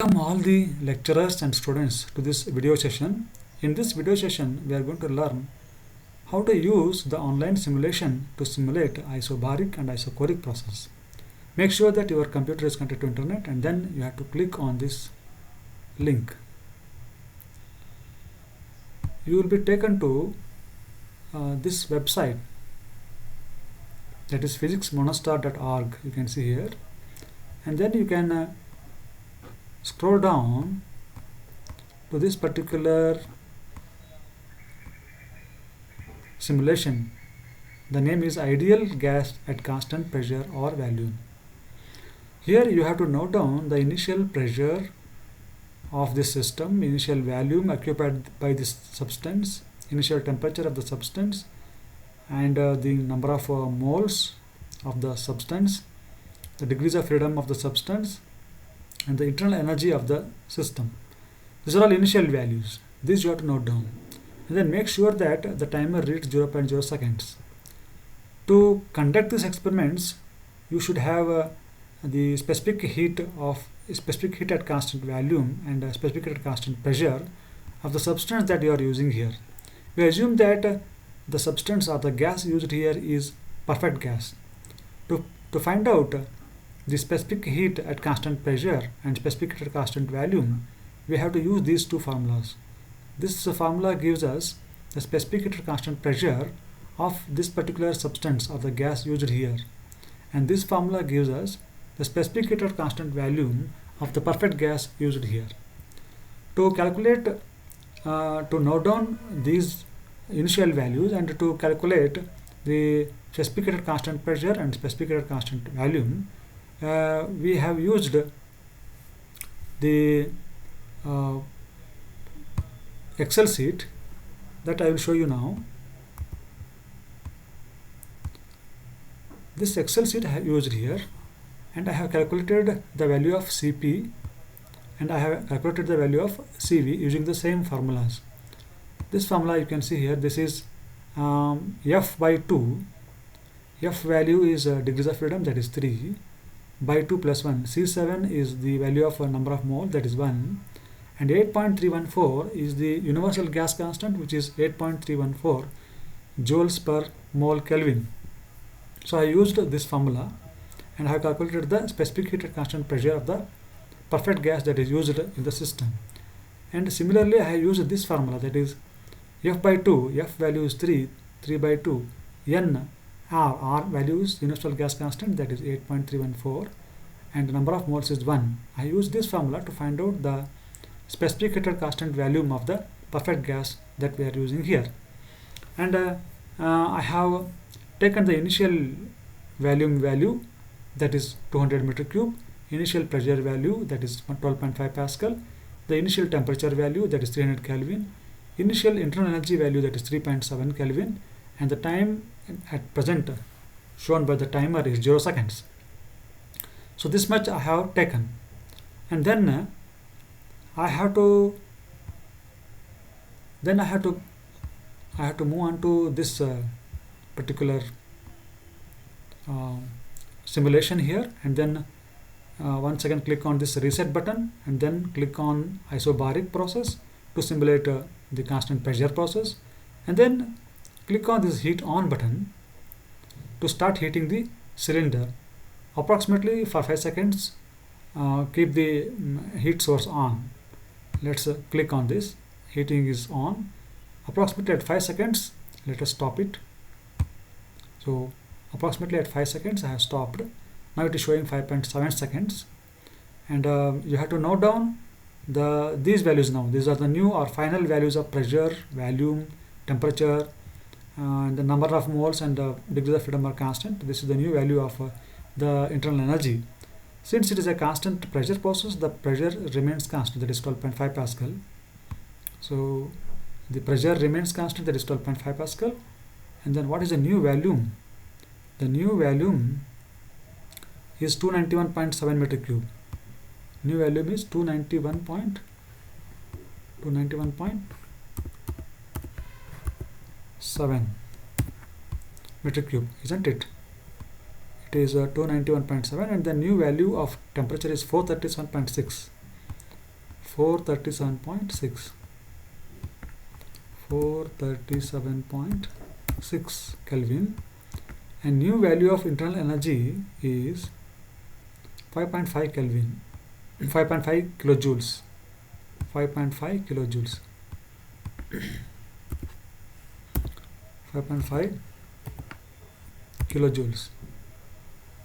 Welcome all the lecturers and students to this video session. In this video session, we are going to learn how to use the online simulation to simulate isobaric and isochoric process. Make sure that your computer is connected to internet and then you have to click on this link. You will be taken to this website, that is physicsmonostar.org. you can see here, and then you can scroll down to this particular simulation. The name is ideal gas at constant pressure or volume. Here you have to note down the initial pressure of this system, initial volume occupied by this substance, initial temperature of the substance, and the number of moles of the substance, the degrees of freedom of the substance, and the internal energy of the system. These are all initial values. These you have to note down. And then make sure that the timer reads 0.0 seconds. To conduct these experiments, you should have the specific heat at constant volume and specific heat at constant pressure of the substance that you are using here. We assume that the substance or the gas used here is perfect gas. To find out the specific heat at constant pressure and specific heat at constant volume, we have to use these two formulas. This formula gives us the specific heat at constant pressure of this particular substance or the gas used here, and this formula gives us the specific heat at constant volume of the perfect gas used here. To calculate, to note down these initial values and to calculate the specific heat at constant pressure and specific heat at constant volume, we have used the Excel sheet that I will show you now. This Excel sheet I have used here, and I have calculated the value of Cp and I have calculated the value of Cv using the same formulas. This formula you can see here, this is F by 2. F value is degrees of freedom, that is 3, by 2 plus 1. C7 is the value of number of mole, that is 1, and 8.314 is the universal gas constant, which is 8.314 joules per mole Kelvin. So I used this formula and I have calculated the specific heat at constant pressure of the perfect gas that is used in the system. And similarly, I have used this formula, that is F by 2, F value is 3, 3 by 2, N, R value is universal gas constant, that is 8.314, and the number of moles is 1. I use this formula to find out the specific heat at constant volume of the perfect gas that we are using here. And I have taken the initial volume value, that is 200 meter cube, initial pressure value, that is 12.5 Pascal, the initial temperature value, that is 300 Kelvin, initial internal energy value, that is 3.7 Kelvin, and the time at present shown by the timer is 0 seconds. So this much I have taken, and then I have to move on to this particular simulation here, and then once again click on this reset button and then click on isobaric process to simulate the constant pressure process, and then click on this heat on button to start heating the cylinder. Approximately for 5 seconds keep the heat source on. Let's click on this. Heating is on. Approximately at 5 seconds, let us stop it. So approximately at 5 seconds I have stopped. Now it is showing 5.7 seconds, and you have to note down these values now. These are the new or final values of pressure, volume, temperature, the number of moles, and degrees of freedom are constant. This is the new value of the internal energy. Since it is a constant pressure process, the pressure remains constant, that is 12.5 Pascal. So the pressure remains constant, that is 12.5 Pascal. And then what is the new volume? The new volume is 291.7 meter cube. New volume is 291.7 meter cube, isn't it? It is 291.7, and the new value of temperature is 437.6. 437.6. 437.6 Kelvin, and new value of internal energy is 5.5 Kelvin, 5.5 kilojoules, 5.5 kilojoules, 5.5 kilojoules,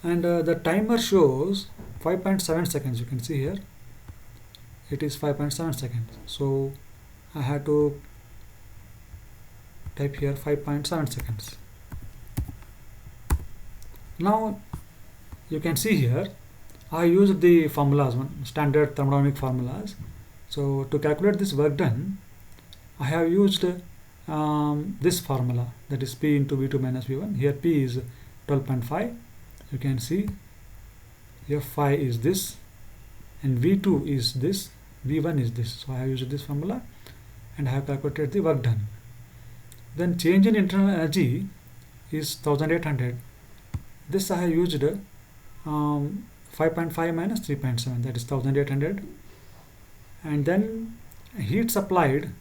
and the timer shows 5.7 seconds. You can see here it is 5.7 seconds, so I have to type here 5.7 seconds. Now you can see here I used the formulas, standard thermodynamic formulas. So to calculate this work done, I have used this formula, that is P into V2 minus V1. Here P is 12.5. You can see F5 is this, and V2 is this, V1 is this. So I have used this formula and I have calculated the work done. Then change in internal energy is 1800. This I have used 5.5 minus 3.7, that is 1800. And then heat supplied,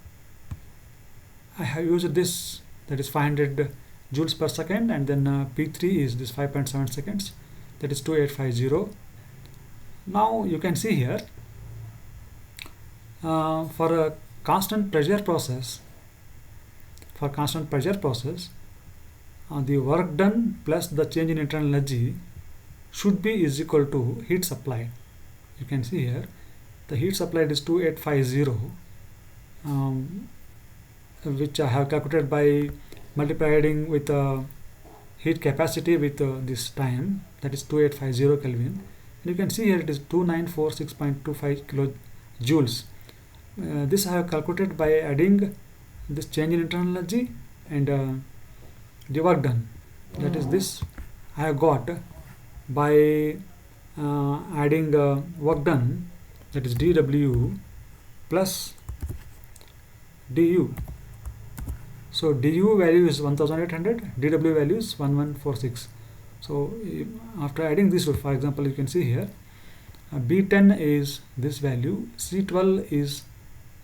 I have used this, that is 500 joules per second, and then P3 is this 5.7 seconds, that is 2850. Now you can see here for a constant pressure process, the work done plus the change in internal energy should be is equal to heat supplied. You can see here the heat supplied is 2850, which I have calculated by multiplying with heat capacity with this time, that is 2850 Kelvin. And you can see here it is 2946.25 kilojoules. This I have calculated by adding this change in internal energy and the work done, that is this I have got by adding work done, that is dW plus du. So du value is 1800, dW value is 1146. So after adding this, for example, you can see here B10 is this value, C12 is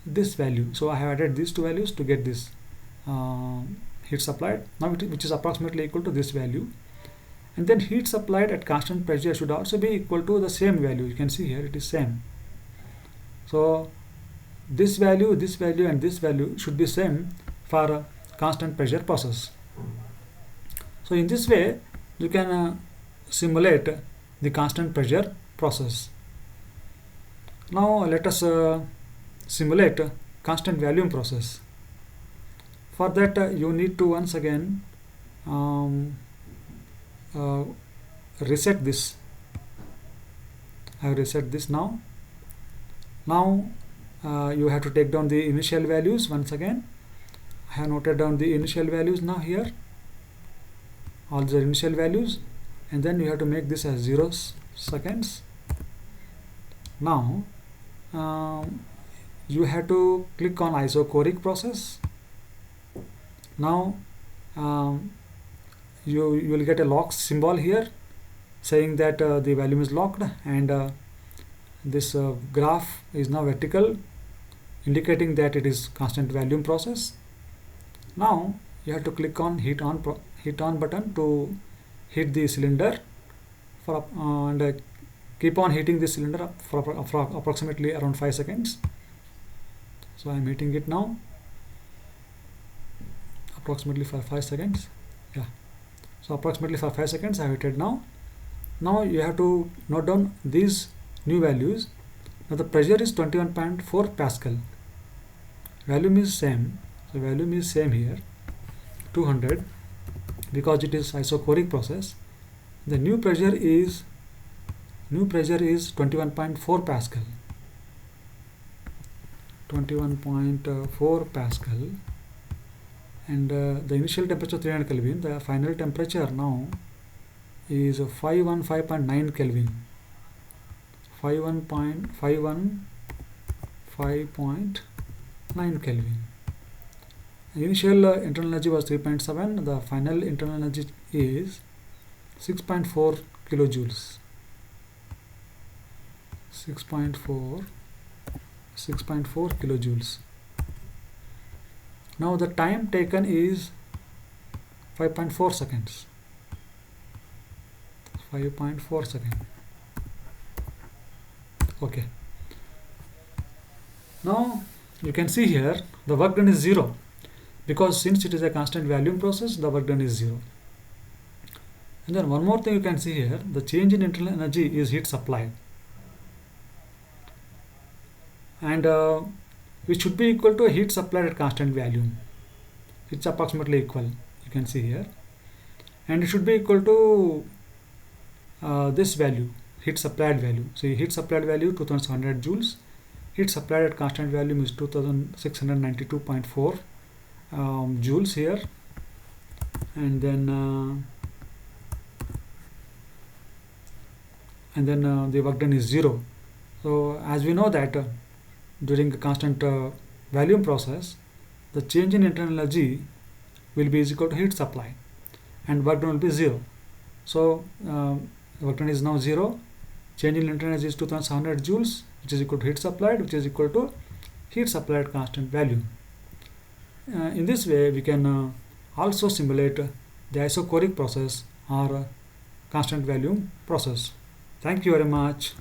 this value. So I have added these two values to get this heat supplied, now which is approximately equal to this value. And then heat supplied at constant pressure should also be equal to the same value. You can see here it is same. So this value, and this value should be same for a constant pressure process. So in this way you can simulate the constant pressure process. Now let us simulate constant volume process. For that you need to once again reset this. I have reset this now. Now you have to take down the initial values once again. I have noted down the initial values now here, all the initial values, and then you have to make this as 0 seconds. Now you have to click on isochoric process. Now you will get a lock symbol here saying that the volume is locked, and this graph is now vertical, indicating that it is constant volume process. Now you have to click on heat on button to heat the cylinder for and keep on heating the cylinder for approximately around 5 seconds. So I am heating it now approximately for 5 seconds. Yeah, so approximately for 5 seconds I have heated now. Now you have to note down these new values. Now the pressure is 21.4 Pascal. Volume is same. So volume is same here, 200, because it is isochoric process. The new pressure is 21.4 Pascal. 21.4 Pascal, and the initial temperature 300 Kelvin. The final temperature now is 515.9 Kelvin. 5.9 Kelvin. Initial internal energy was 3.7. The final internal energy is 6.4 kilojoules. 6.4 kilojoules. Now the time taken is 5.4 seconds. 5.4 seconds. Okay. Now you can see here the work done is 0, because since it is a constant volume process, the work done is 0. And then one more thing you can see here, the change in internal energy is heat supplied, and which should be equal to a heat supplied at constant volume. It's approximately equal, you can see here, and it should be equal to this value, heat supplied value. So heat supplied value 2100 joules, heat supplied at constant volume is 2692.4 joules here, and then the work done is 0. So as we know that during a constant volume process, the change in internal energy will be equal to heat supply, and work done will be 0. So work done is now 0. Change in internal energy is 2700 joules, which is equal to heat supplied, which is equal to heat supplied at constant volume. In this way, we can also simulate the isochoric process or constant volume process. Thank you very much.